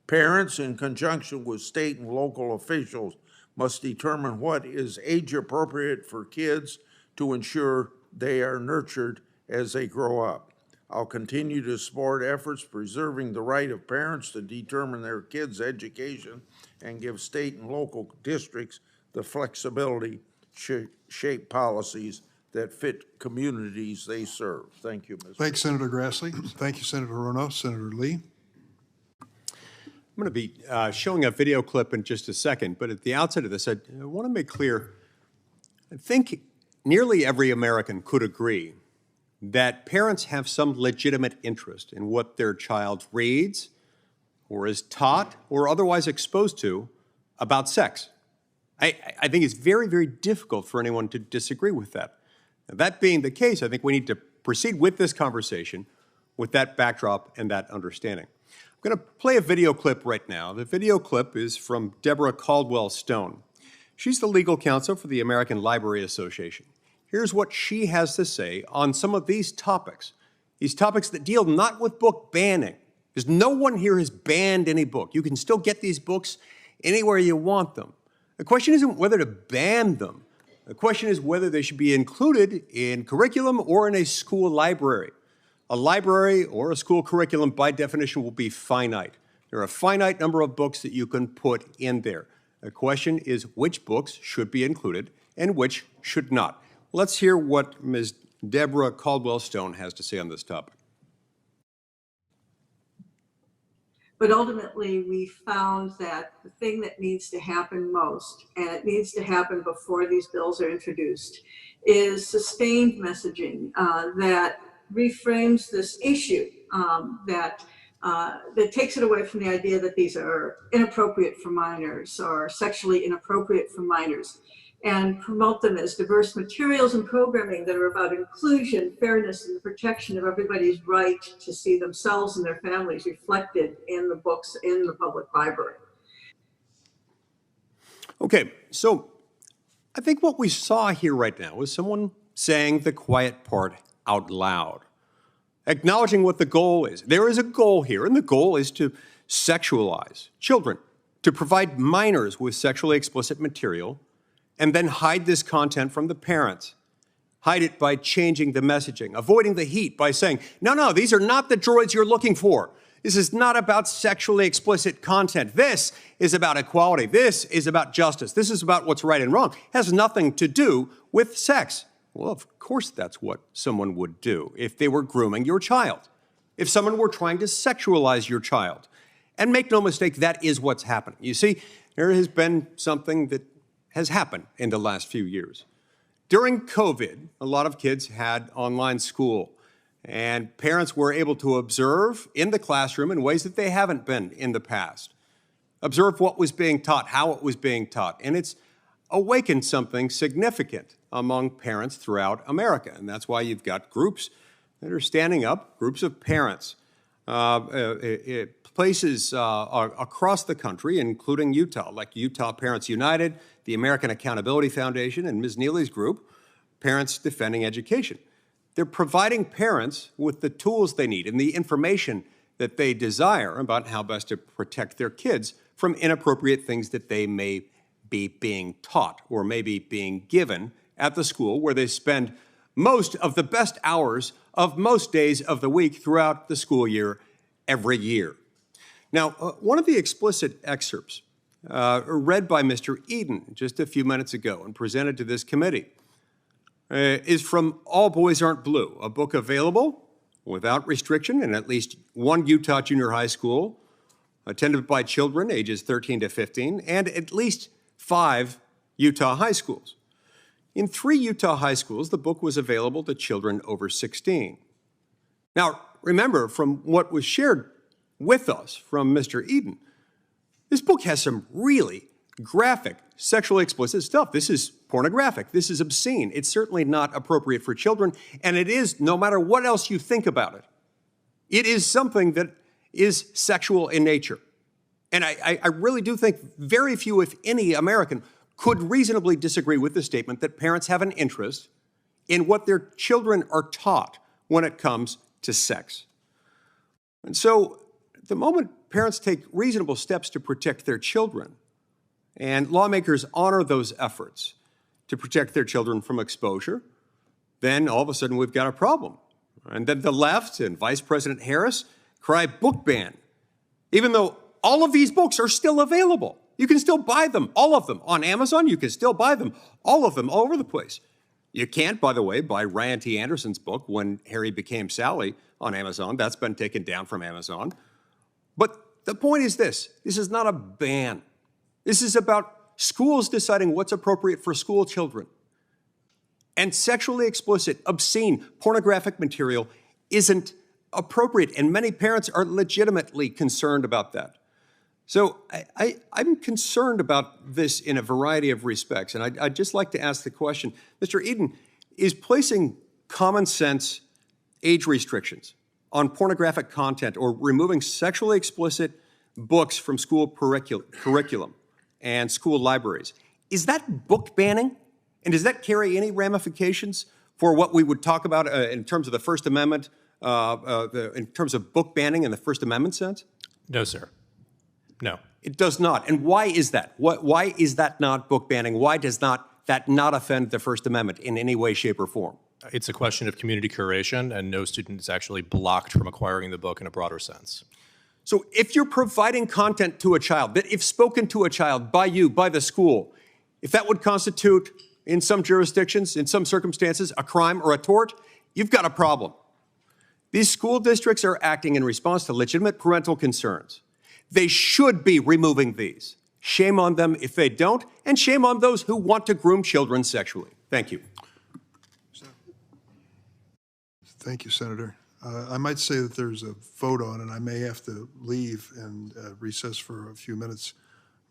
Parents, in conjunction with state and local officials, must determine what is age appropriate for kids to ensure they are nurtured as they grow up. I'll continue to support efforts preserving the right of parents to determine their kids' education and give state and local districts the flexibility to shape policies that fit communities they serve. Thank you, Mr. Thanks, Senator Grassley. Thank you, Senator Rono. Senator Lee. I'm going to be showing a video clip in just a second, but at the outset of this, I want to make clear, I think nearly every American could agree that parents have some legitimate interest in what their child reads or is taught or otherwise exposed to about sex. I think it's very, very difficult for anyone to disagree with that. Now, that being the case, I think we need to proceed with this conversation with that backdrop and that understanding. I'm going to play a video clip right now. The video clip is from Deborah Caldwell Stone. She's the legal counsel for the American Library Association. Here's what she has to say on some of these topics that deal not with book banning, because no one here has banned any book. You can still get these books anywhere you want them. The question isn't whether to ban them. The question is whether they should be included in curriculum or in a school library. A library or a school curriculum, by definition, will be finite. There are a finite number of books that you can put in there. The question is which books should be included and which should not. Let's hear what Ms. Deborah Caldwell Stone has to say on this topic. But ultimately, we found that the thing that needs to happen most, and it needs to happen before these bills are introduced, is sustained messaging that reframes this issue, that that takes it away from the idea that these are inappropriate for minors or sexually inappropriate for minors, and promote them as diverse materials and programming that are about inclusion, fairness, and the protection of everybody's right to see themselves and their families reflected in the books in the public library. Okay, so I think what we saw here right now was someone saying the quiet part out loud, acknowledging what the goal is. There is a goal here, and the goal is to sexualize children, to provide minors with sexually explicit material, and then hide this content from the parents. Hide it by changing the messaging, avoiding the heat by saying, no, these are not the droids you're looking for. This is not about sexually explicit content. This is about equality. This is about justice. This is about what's right and wrong. It has nothing to do with sex. Well, of course that's what someone would do if they were grooming your child, if someone were trying to sexualize your child. And make no mistake, that is what's happening. You see, there has been something that has happened in the last few years. During COVID, a lot of kids had online school, and parents were able to observe in the classroom in ways that they haven't been in the past. Observe what was being taught, how it was being taught, and it's awakened something significant among parents throughout America. And that's why you've got groups that are standing up, groups of parents, places across the country, including Utah, like Utah Parents United, the American Accountability Foundation, and Ms. Neely's group, Parents Defending Education. They're providing parents with the tools they need and the information that they desire about how best to protect their kids from inappropriate things that they may be being taught or maybe being given at the school where they spend most of the best hours of most days of the week throughout the school year every year. Now, one of the explicit excerpts read by Mr. Eden just a few minutes ago and presented to this committee is from All Boys Aren't Blue, a book available without restriction in at least one Utah junior high school, attended by children ages 13 to 15, and at least 5 Utah high schools. In 3 Utah high schools, the book was available to children over 16. Now, remember, from what was shared with us from Mr. Eden, this book has some really graphic, sexually explicit stuff. This is pornographic. This is obscene. It's certainly not appropriate for children, and it is, no matter what else you think about it, it is something that is sexual in nature. And I really do think very few, if any, American could reasonably disagree with the statement that parents have an interest in what their children are taught when it comes to sex. And so the moment parents take reasonable steps to protect their children, and lawmakers honor those efforts to protect their children from exposure, then all of a sudden we've got a problem. And then the left and Vice President Harris cry book ban, even though all of these books are still available. You can still buy them, all of them. On Amazon, you can still buy them, all of them, all over the place. You can't, by the way, buy Ryan T. Anderson's book, When Harry Became Sally, on Amazon. That's been taken down from Amazon. But the point is this is not a ban. This is about schools deciding what's appropriate for school children. And sexually explicit, obscene, pornographic material isn't appropriate, and many parents are legitimately concerned about that. So I'm concerned about this in a variety of respects, and I'd just like to ask the question, Mr. Eden, is placing common sense age restrictions on pornographic content or removing sexually explicit books from school curriculum and school libraries, is that book banning? And does that carry any ramifications for what we would talk about in terms of the First Amendment, in terms of book banning in the First Amendment sense? No, sir. No. It does not. And why is that? Why is that not book banning? Why does that not offend the First Amendment in any way, shape, or form? It's a question of community curation, and no student is actually blocked from acquiring the book in a broader sense. So if you're providing content to a child, that if spoken to a child by you, by the school, if that would constitute, in some jurisdictions, in some circumstances, a crime or a tort, you've got a problem. These school districts are acting in response to legitimate parental concerns. They should be removing these. Shame on them if they don't, and shame on those who want to groom children sexually. Thank you. Thank you, Senator. I might say that there's a vote on, and I may have to leave and recess for a few minutes,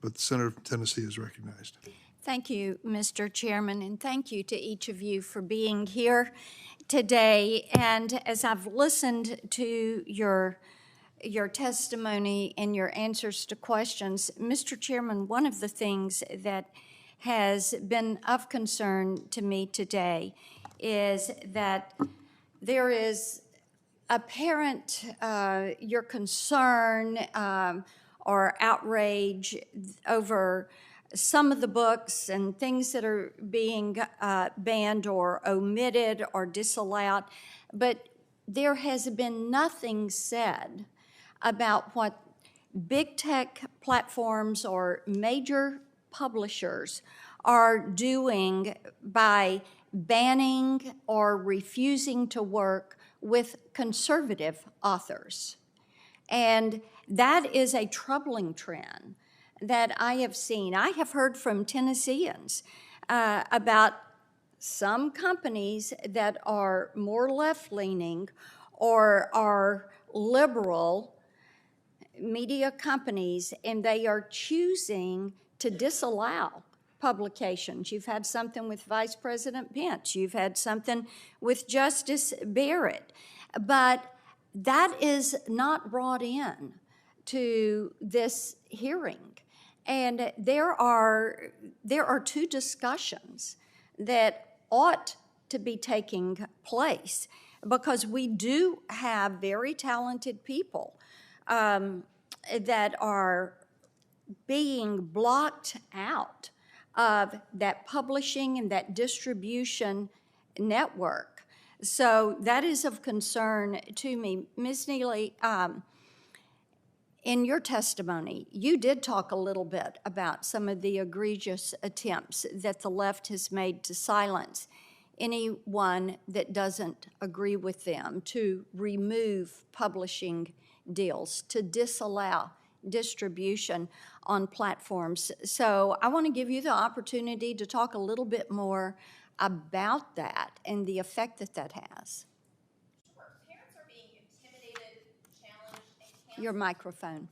but the Senator from Tennessee is recognized. Thank you, Mr. Chairman, and thank you to each of you for being here today. And as I've listened to your testimony and your answers to questions, Mr. Chairman, one of the things that has been of concern to me today is that there is apparent your concern or outrage over some of the books and things that are being banned or omitted or disallowed, but there has been nothing said about what big tech platforms or major publishers are doing by banning or refusing to work with conservative authors. And that is a troubling trend that I have seen. I have heard from Tennesseans about some companies that are more left-leaning or are liberal media companies, and they are choosing to disallow publications. You've had something with Vice President Pence. You've had something with Justice Barrett. But that is not brought in to this hearing. And there are two discussions that ought to be taking place, because we do have very talented people that are being blocked out of that publishing and that distribution network. So that is of concern to me. Ms. Neely, in your testimony, you did talk a little bit about some of the egregious attempts that the left has made to silence anyone that doesn't agree with them, to remove publishing deals, to disallow distribution on platforms. So I want to give you the opportunity to talk a little bit more about that and the effect that that has. Parents are being intimidated, challenged, and canceled. Your microphone.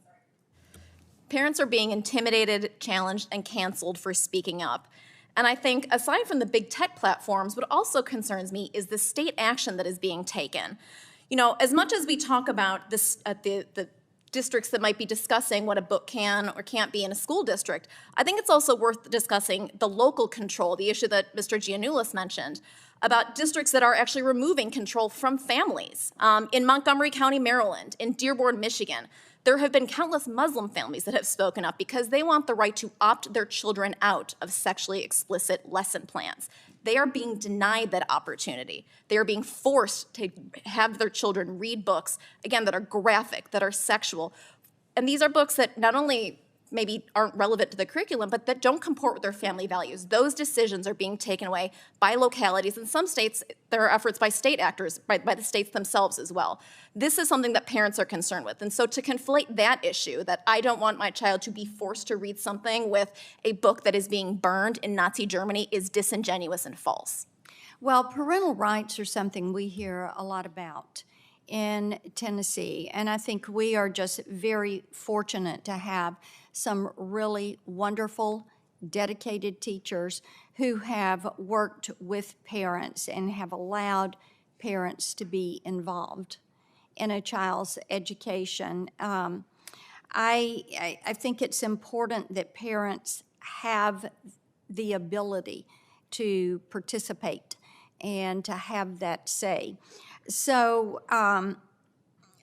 Parents are being intimidated, challenged, and canceled for speaking up. And I think, aside from the big tech platforms, what also concerns me is the state action that is being taken. You know, as much as we talk about this, the districts that might be discussing what a book can or can't be in a school district, I think it's also worth discussing the local control, the issue that Mr. Giannoulis mentioned, about districts that are actually removing control from families. In Montgomery County, Maryland, in Dearborn, Michigan, there have been countless Muslim families that have spoken up because they want the right to opt their children out of sexually explicit lesson plans. They are being denied that opportunity. They are being forced to have their children read books, again, that are graphic, that are sexual. And these are books that not only maybe aren't relevant to the curriculum, but that don't comport with their family values. Those decisions are being taken away by localities. In some states, there are efforts by state actors, by the states themselves as well. This is something that parents are concerned with. And so to conflate that issue, that I don't want my child to be forced to read something with a book that is being burned in Nazi Germany, is disingenuous and false. Well, parental rights are something we hear a lot about in Tennessee, and I think we are just very fortunate to have some really wonderful, dedicated teachers who have worked with parents and have allowed parents to be involved in a child's education. I think it's important that parents have the ability to participate and to have that say. So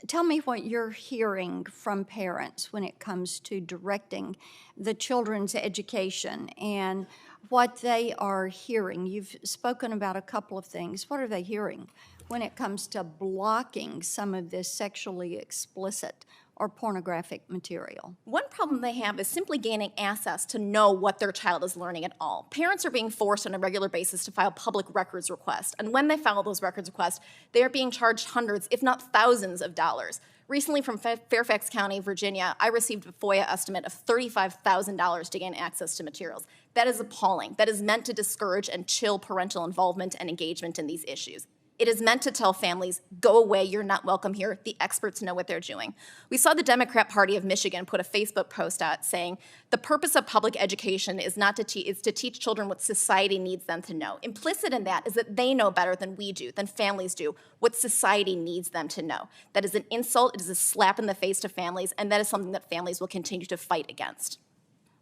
tell me what you're hearing from parents when it comes to directing the children's education and what they are hearing. You've spoken about a couple of things. What are they hearing when it comes to blocking some of this sexually explicit or pornographic material? One problem they have is simply gaining access to know what their child is learning at all. Parents are being forced on a regular basis to file public records requests, and when they file those records requests, they are being charged hundreds, if not thousands of dollars. Recently from Fairfax County, Virginia, I received a FOIA estimate of $35,000 to gain access to materials. That is appalling. That is meant to discourage and chill parental involvement and engagement in these issues. It is meant to tell families, go away, you're not welcome here. The experts know what they're doing. We saw the Democrat Party of Michigan put a Facebook post out saying, the purpose of public education is not to is to teach children what society needs them to know. Implicit in that is that they know better than we do, than families do, what society needs them to know. That is an insult, it is a slap in the face to families, and that is something that families will continue to fight against.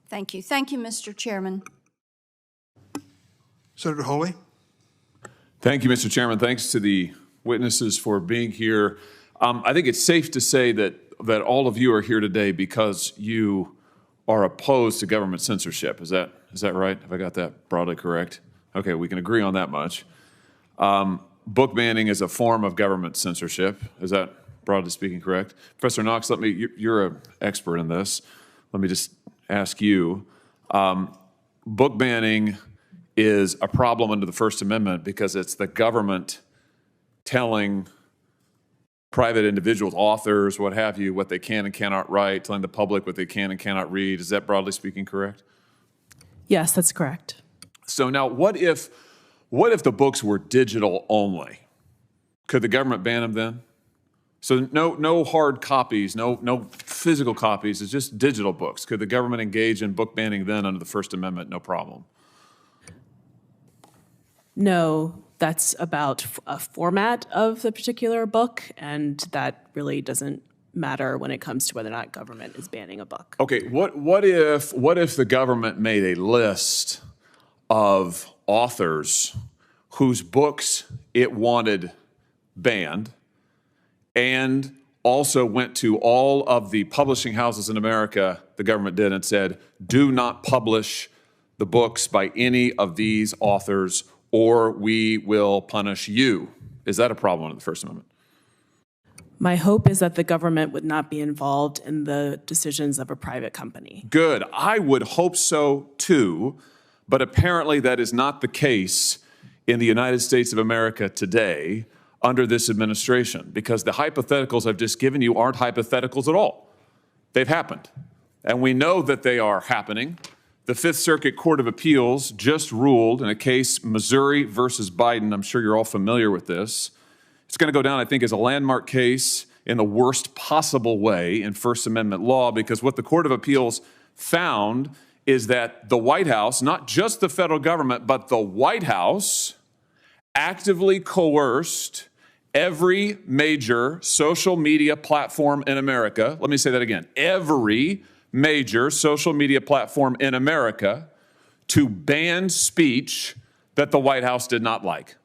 Thank you. Thank you, Mr. Chairman. Senator Hawley? Thank you, Mr. Chairman. Thanks to the witnesses for being here. I think it's safe to say that all of you are here today because you are opposed to government censorship. Is that right? Have I got that broadly correct? Okay, we can agree on that much. Book banning is a form of government censorship. Is that, broadly speaking, correct? Professor Knox, you're an expert in this. Let me just ask you. Book banning is a problem under the First Amendment because it's the government telling private individuals, authors, what have you, what they can and cannot write, telling the public what they can and cannot read. Is that, broadly speaking, correct? Yes, that's correct. So now what if the books were digital only? Could the government ban them then? So no hard copies, no physical copies, it's just digital books. Could the government engage in book banning then under the First Amendment? No problem. No, that's about a format of the particular book, and that really doesn't matter when it comes to whether or not government is banning a book. Okay, what if the government made a list of authors whose books it wanted banned and also went to all of the publishing houses in America, the government did, and said, do not publish the books by any of these authors or we will punish you? Is that a problem under the First Amendment? My hope is that the government would not be involved in the decisions of a private company. Good. I would hope so too, but apparently that is not the case in the United States of America today under this administration, because the hypotheticals I've just given you aren't hypotheticals at all. They've happened, and we know that they are happening. The Fifth Circuit Court of Appeals just ruled in a case, Missouri versus Biden. I'm sure you're all familiar with this. It's going to go down, I think, as a landmark case in the worst possible way in First Amendment law, because what the Court of Appeals found is that the White House, not just the federal government, but the White House actively coerced every major social media platform in America. Let me say that again. Every major social media platform in America to ban speech that the White House did not like.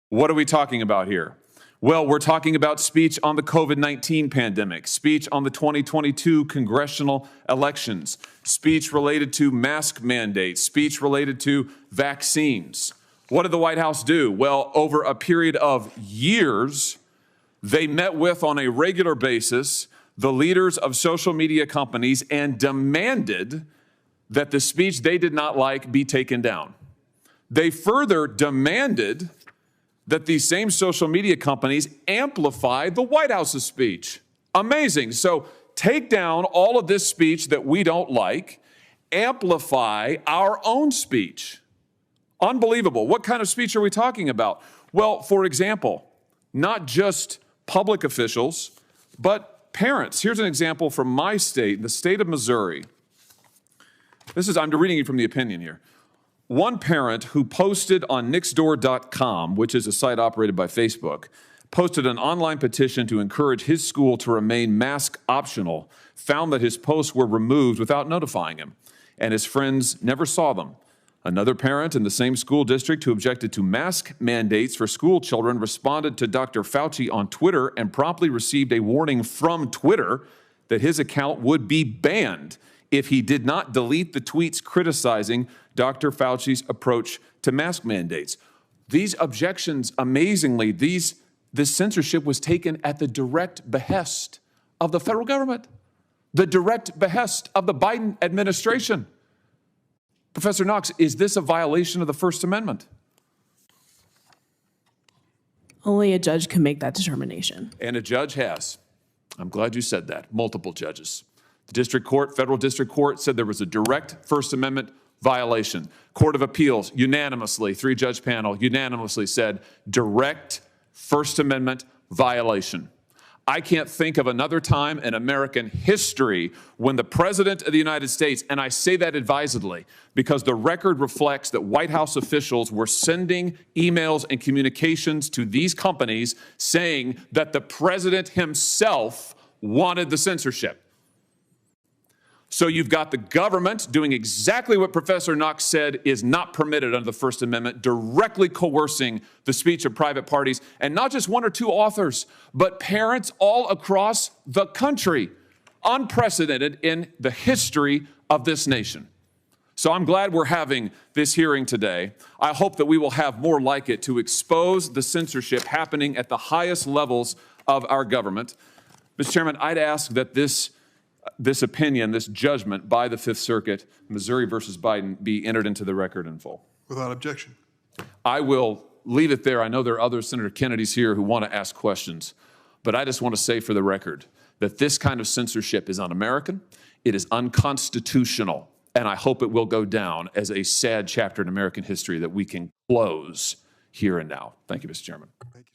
What are we talking about here? Well, we're talking about speech on the COVID-19 pandemic, speech on the 2022 congressional elections, speech related to mask mandates, speech related to vaccines. What did the White House do? Well, over a period of years, they met with on a regular basis the leaders of social media companies and demanded that the speech they did not like be taken down. They further demanded that these same social media companies amplify the White House's speech. Amazing. So take down all of this speech that we don't like, amplify our own speech. Unbelievable. What kind of speech are we talking about? Well, for example, not just public officials, but parents. Here's an example from my state, the state of Missouri. I'm reading you from the opinion here. One parent who posted on Nixdoor.com, which is a site operated by Facebook, posted an online petition to encourage his school to remain mask optional, found that his posts were removed without notifying him, and his friends never saw them. Another parent in the same school district who objected to mask mandates for school children responded to Dr. Fauci on Twitter and promptly received a warning from Twitter that his account would be banned if he did not delete the tweets criticizing Dr. Fauci's approach to mask mandates. These objections, amazingly, this censorship was taken at the direct behest of the federal government, the direct behest of the Biden administration. Professor Knox, is this a violation of the First Amendment? Only a judge can make that determination. And a judge has. I'm glad you said that. Multiple judges. The district court, federal district court, said there was a direct First Amendment violation. Court of Appeals unanimously, 3-judge panel unanimously said direct First Amendment violation. I can't think of another time in American history when the President of the United States, and I say that advisedly because the record reflects that White House officials were sending emails and communications to these companies saying that the President himself wanted the censorship. So you've got the government doing exactly what Professor Knox said is not permitted under the First Amendment, directly coercing the speech of private parties, and not just 1 or 2 authors, but parents all across the country, unprecedented in the history of this nation. So I'm glad we're having this hearing today. I hope that we will have more like it to expose the censorship happening at the highest levels of our government. Mr. Chairman, I'd ask that this opinion, this judgment by the Fifth Circuit, Missouri versus Biden, be entered into the record in full. Without objection. I will leave it there. I know there are other Senator Kennedys here who want to ask questions, but I just want to say for the record that this kind of censorship is un-American, it is unconstitutional, and I hope it will go down as a sad chapter in American history that we can close here and now. Thank you, Mr. Chairman. Thank you.